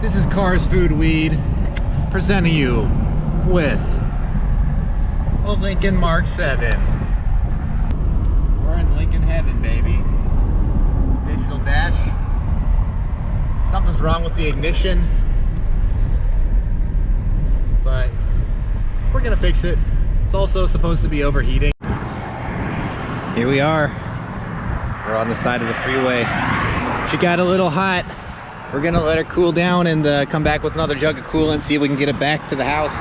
This is Cars Food Weed presenting you with a Lincoln Mark 7. We're in Lincoln heaven, baby. Digital dash. Something's wrong with the ignition, but we're gonna fix it. It's also supposed to be overheating. Here we are. We're on the side of the freeway. She got a little hot. We're gonna let her cool down and come back with another jug of coolant, see if we can get it back to the house.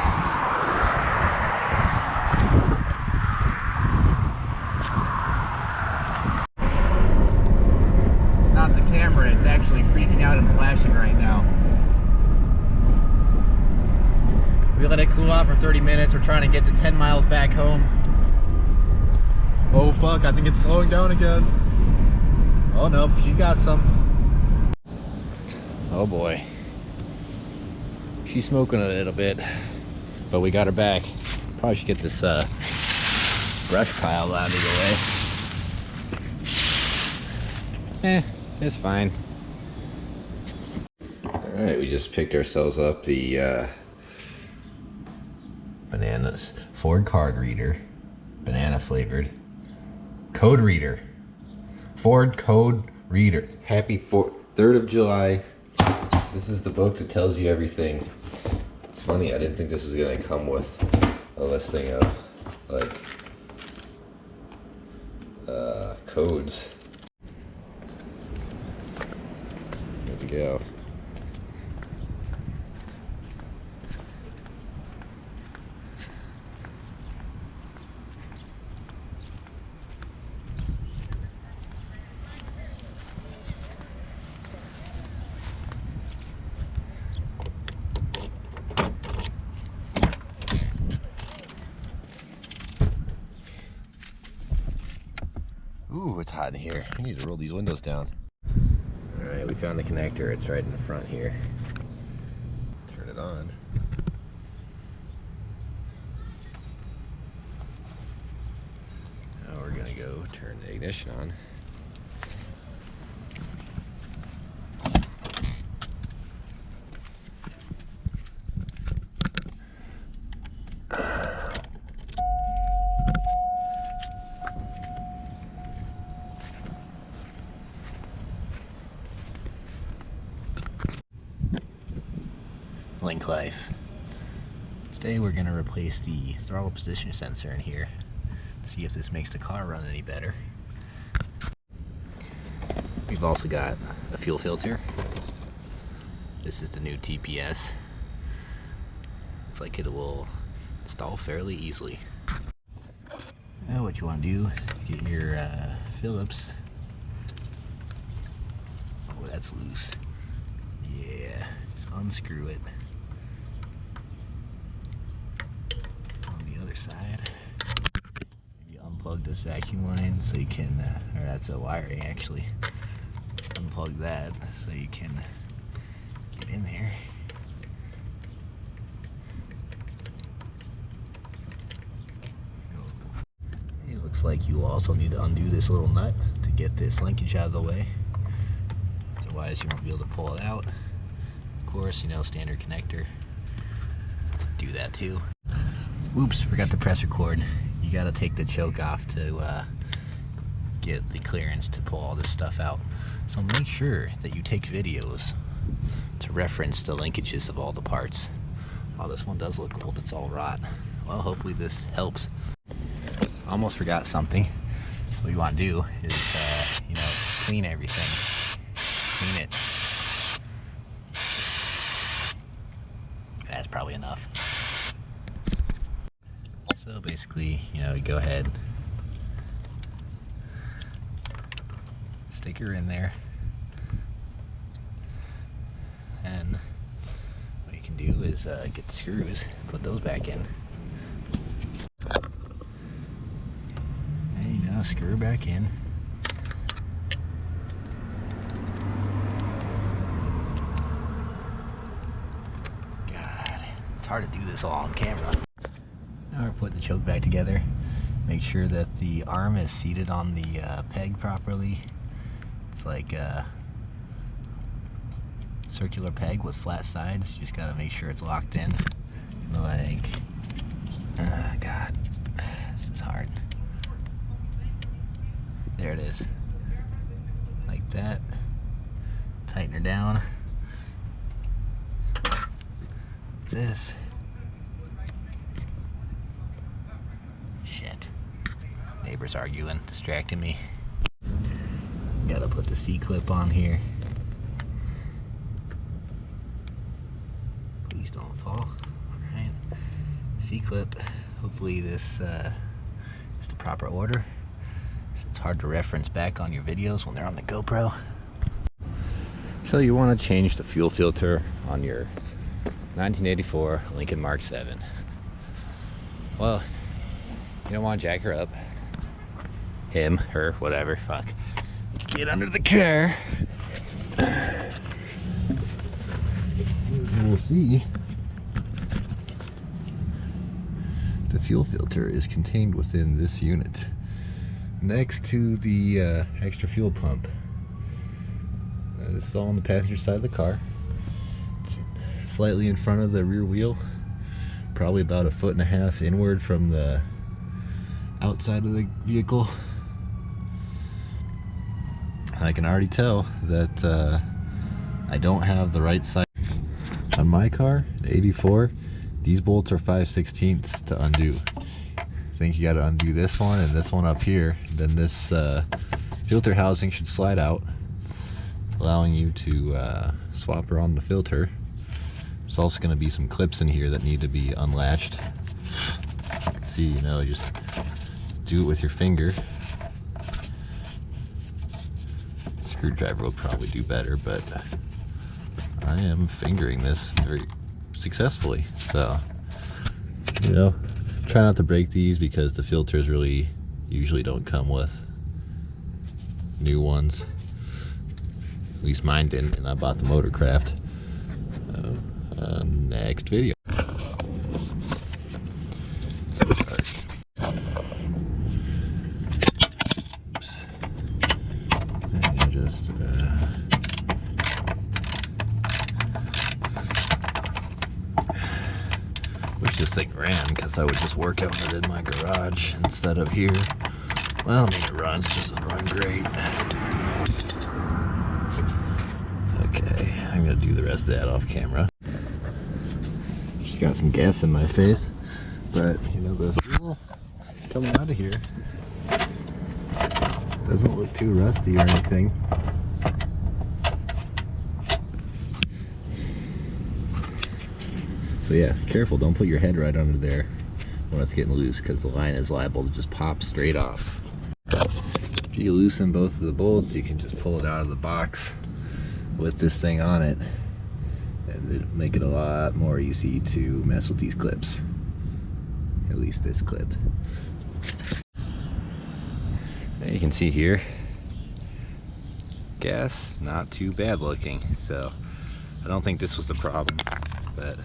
It's not the camera, it's actually freaking out and flashing right now. We let it cool out for 30 minutes. We're trying to get to 10 miles back home. Oh fuck, I think it's slowing down again. Oh no, she's got some. Oh boy. She's smoking a little bit, but we got her back. Probably should get this brush pile out of the way. It's fine. Alright, we just picked ourselves up the bananas. Ford card reader. Banana flavored. Code reader. Ford code reader. Happy 3rd of July. This is the book that tells you everything. It's funny, I didn't think this was gonna come with a listing of like codes. There we go. Ooh, it's hot in here. I need to roll these windows down. Alright, we found the connector. It's right in the front here. Turn it on. Now we're gonna go turn the ignition on. Link life. Today we're going to replace the throttle position sensor in here. See if this makes the car run any better. We've also got a fuel filter. This is the new TPS. Looks like it will install fairly easily. Now what you want to do, get your Phillips. Oh, that's loose. Yeah, just unscrew it. Side. You unplug this vacuum line so you can, or that's a wiring actually. Unplug that so you can get in there. It looks like you also need to undo this little nut to get this linkage out of the way. Otherwise you won't be able to pull it out. Of course, you know, standard connector. Do that too. Oops, forgot to press record. You gotta take the choke off to get the clearance to pull all this stuff out. So make sure that you take videos to reference the linkages of all the parts. Oh, this one does look old, it's all rot. Well, hopefully this helps. Almost forgot something. So what you wanna do is, you know, clean everything. Clean it. That's probably enough. So basically, you know, you go ahead, stick her in there, and what you can do is get the screws, put those back in, and you know, screw her back in. God, it's hard to do this all on camera. Now we're putting the choke back together. Make sure that the arm is seated on the peg properly. It's like circular peg with flat sides. You just gotta make sure it's locked in. Like, God, this is hard. There it is. Like that. Tighten her down. This. Shit. Neighbors arguing, distracting me. Gotta put the C-clip on here. Please don't fall. Alright. C-clip. Hopefully this is the proper order. So it's hard to reference back on your videos when they're on the GoPro. So you want to change the fuel filter on your 1984 Lincoln Mark VII. Well, you don't want to jack her up. Him, her, whatever, fuck. Get under the car. We'll see. The fuel filter is contained within this unit, next to the extra fuel pump. This is all on the passenger side of the car. It's slightly in front of the rear wheel, probably about 1.5 feet inward from the outside of the vehicle. I can already tell that I don't have the right side. On my car, the 84, these bolts are 5/16 to undo. I think you got to undo this one and this one up here. Then this filter housing should slide out, allowing you to swap around the filter. There's also going to be some clips in here that need to be unlatched. See, you know, just do it with your finger. Screwdriver will probably do better, but I am fingering this very successfully. So, you know, try not to break these because the filters really usually don't come with new ones. At least mine didn't, and I bought the Motorcraft. Next video. Oops. And just wish this thing ran, because I would just work out it in my garage instead of here. Well, I mean, it runs, just doesn't run great. Okay, I'm gonna do the rest of that off camera. Just got some gas in my face, but you know, the fuel coming out of here doesn't look too rusty or anything. So yeah, careful, don't put your head right under there when it's getting loose, because the line is liable to just pop straight off. If you loosen both of the bolts, you can just pull it out of the box with this thing on it, and it'll make it a lot more easy to mess with these clips. At least this clip. Now you can see here, gas not too bad looking, so I don't think this was the problem, but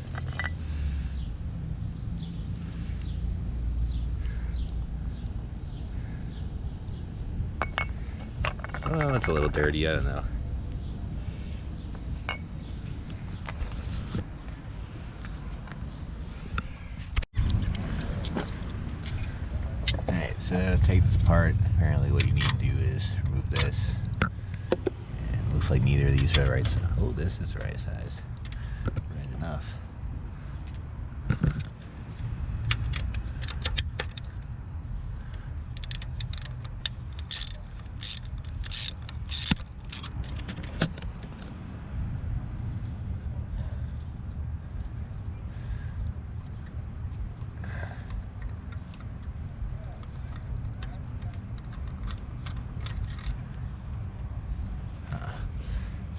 oh, it's a little dirty, I don't know. Alright, so take this apart. Apparently what you need to do is remove this. And it looks like neither of these are the right size. Oh, this is the right size. Right enough.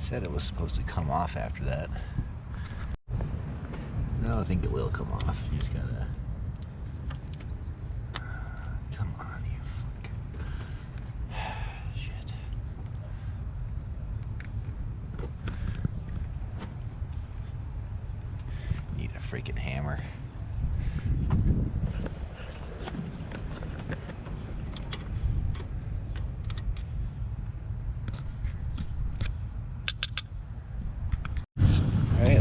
Said it was supposed to come off after that. No, I think it will come off. You just gotta... Come on, you fuck. Shit. Need a freaking hammer.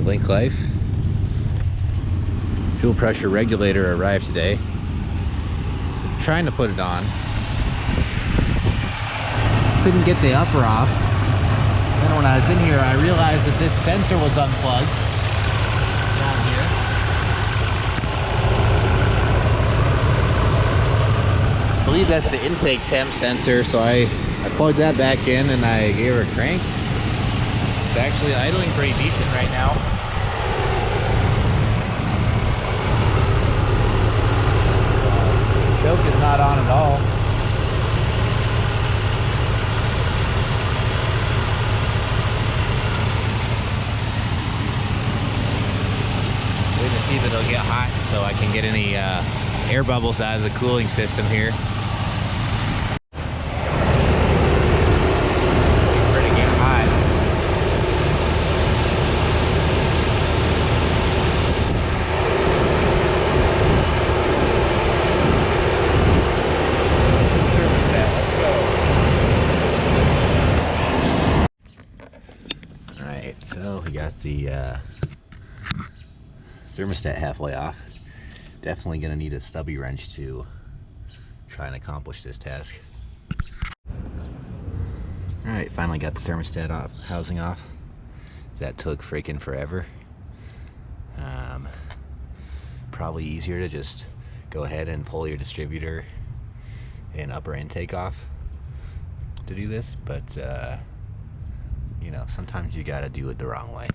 Link Life. Fuel pressure regulator arrived today. I'm trying to put it on. Couldn't get the upper off. Then when I was in here, I realized that this sensor was unplugged down here. I believe that's the intake temp sensor, so I plugged that back in and I gave her a crank. It's actually idling pretty decent right now. Choke is not on at all. Wait to see if it'll get hot so I can get any air bubbles out of the cooling system here. Pretty get hot. Thermostat, let's go. Alright, so we got the thermostat halfway off. Definitely gonna need a stubby wrench to try and accomplish this task. Alright, finally got the thermostat housing off. That took freaking forever. Probably easier to just go ahead and pull your distributor and upper intake off to do this, but you know, sometimes you gotta do it the wrong way.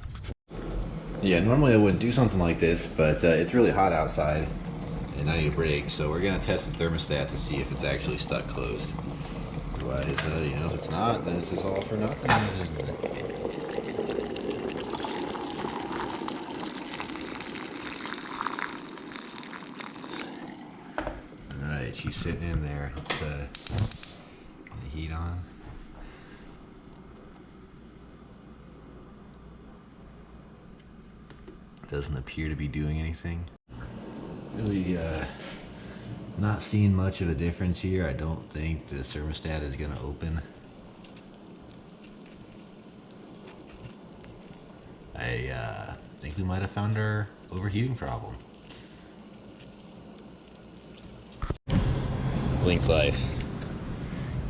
Yeah, normally I wouldn't do something like this, but it's really hot outside and I need a break, so we're gonna test the thermostat to see if it's actually stuck closed. Otherwise, you know, if it's not, then this is all for nothing. Alright, she's sitting in there. Let's get the heat on. Doesn't appear to be doing anything. Really not seeing much of a difference here. I don't think the thermostat is gonna open. I think we might have found our overheating problem. Link Life.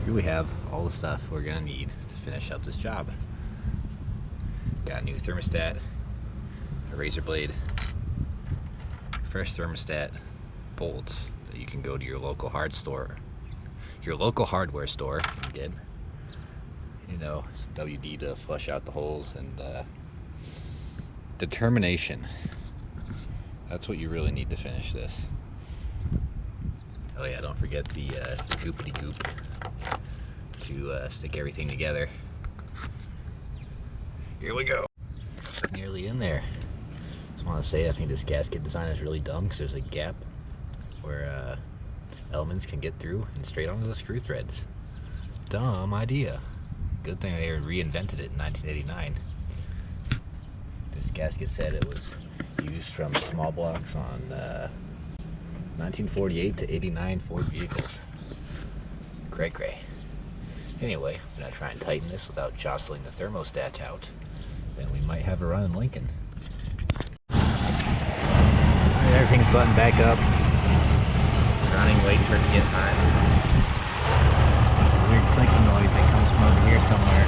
Here we have all the stuff we're gonna need to finish up this job. Got a new thermostat, a razor blade, fresh thermostat, bolts that you can go to your local hardware store and get, you know, some WD to flush out the holes, and determination. That's what you really need to finish this. Oh yeah, don't forget the goopity goop to stick everything together. Here we go. Nearly in there. Just want to say, I think this gasket design is really dumb because there's a gap where elements can get through and straight onto the screw threads. Dumb idea. Good thing they reinvented it in 1989. This gasket said it was used from small blocks on 1948 to 89 Ford vehicles. Cray cray. Anyway, I'm gonna try and tighten this without jostling the thermostat out. Then we might have a run in Lincoln. Alright, everything's buttoned back up. Running, waiting for it to get hot. Weird clicking noise that comes from over here somewhere.